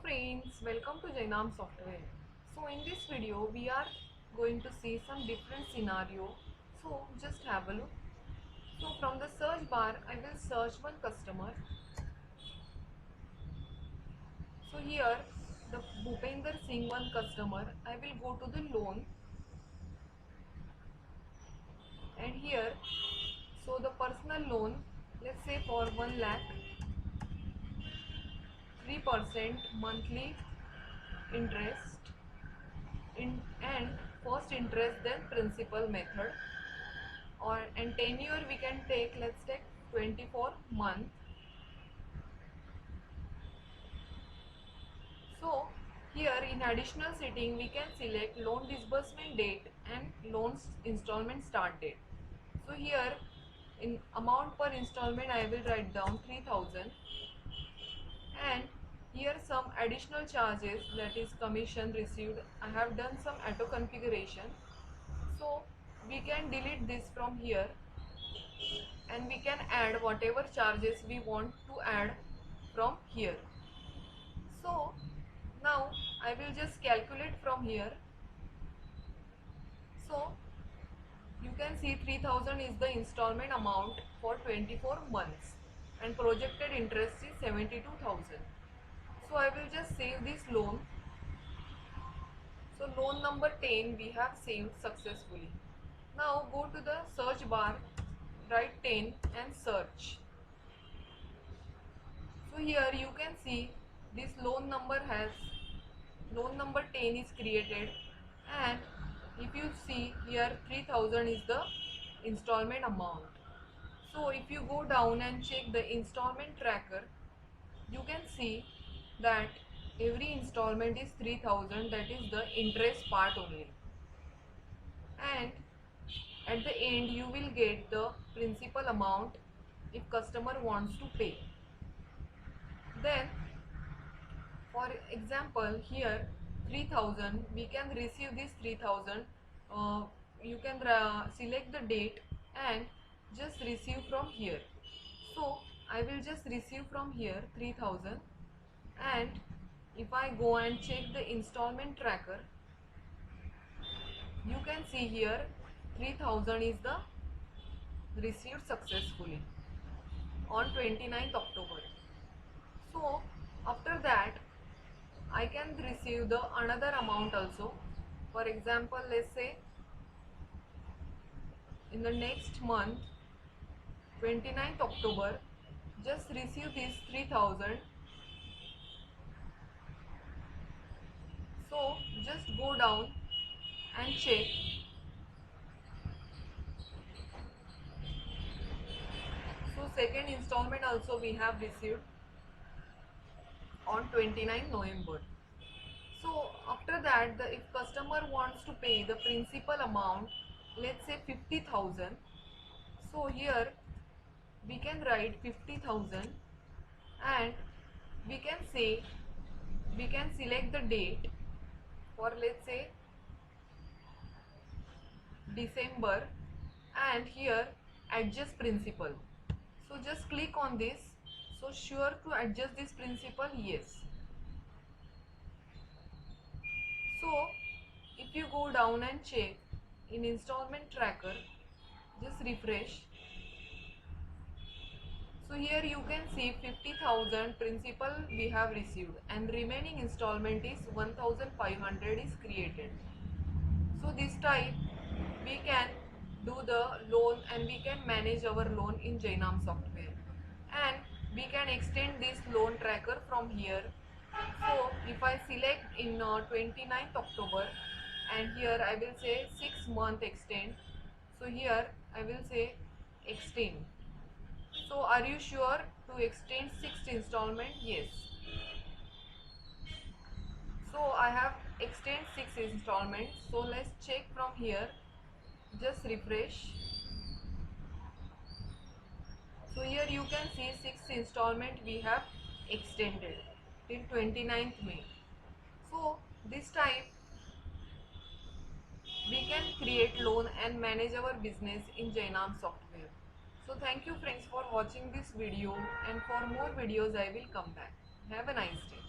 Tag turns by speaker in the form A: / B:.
A: friends, welcome to Jainam Software. So in this video we are going to see some different scenario. So just have a look. So from the search bar I will search one customer. So here the Bhupender Singh one customer, I will go to the loan, and here so the personal loan, let's say for 1 lakh, 3% monthly interest in and first interest then principal method, or and tenure we can take, let's take 24 month. So here in additional setting we can select loan disbursement date and loans installment start date. So here in amount per installment I will write down 3000, and here some additional charges, that is commission received. I have done some auto configuration, so we can delete this from here and we can add whatever charges we want to add from here. So now I will just calculate from here. So you can see 3000 is the installment amount for 24 months and projected interest is 72,000. So I will just save this loan. So loan number 10 we have saved successfully. Now go to the search bar, write 10 and search. So here you can see this loan number 10 is created, and if you see here 3000 is the installment amount. So if you go down and check the installment tracker, you can see that every installment is 3000, that is the interest part only, and at the end you will get the principal amount if customer wants to pay. Then for example here 3000, we can receive this 3000. You can select the date and just receive from here. So I will just receive from here 3000, and if I go and check the installment tracker, you can see here 3000 is the received successfully on 29th October. So after that I can receive the another amount also. For example, let's say in the next month 29th October, just receive this 3000. So just go down and check. So second installment also we have received on 29th November. So after that, if customer wants to pay the principal amount, let's say 50,000, so here we can write 50,000, and we can say, we can select the date for, let's say, December, and here adjust principal. So just click on this. So sure to adjust this principal, yes. So if you go down and check in installment tracker, just refresh. So here you can see 50,000 principal we have received, and remaining installment is 1,500 is created. So this type we can do the loan, and we can manage our loan in Jainam software, and we can extend this loan tracker from here. So if I select in 29th October, and here I will say 6 month extend. So here I will say extend. So are you sure to extend 6th installment? Yes. So I have extend 6 installments. So let's check from here. Just refresh. So here you can see 6th installment we have extended till 29th May. So this time we can create loan and manage our business in Jainam software. So thank you friends for watching this video, and for more videos I will come back. Have a nice day.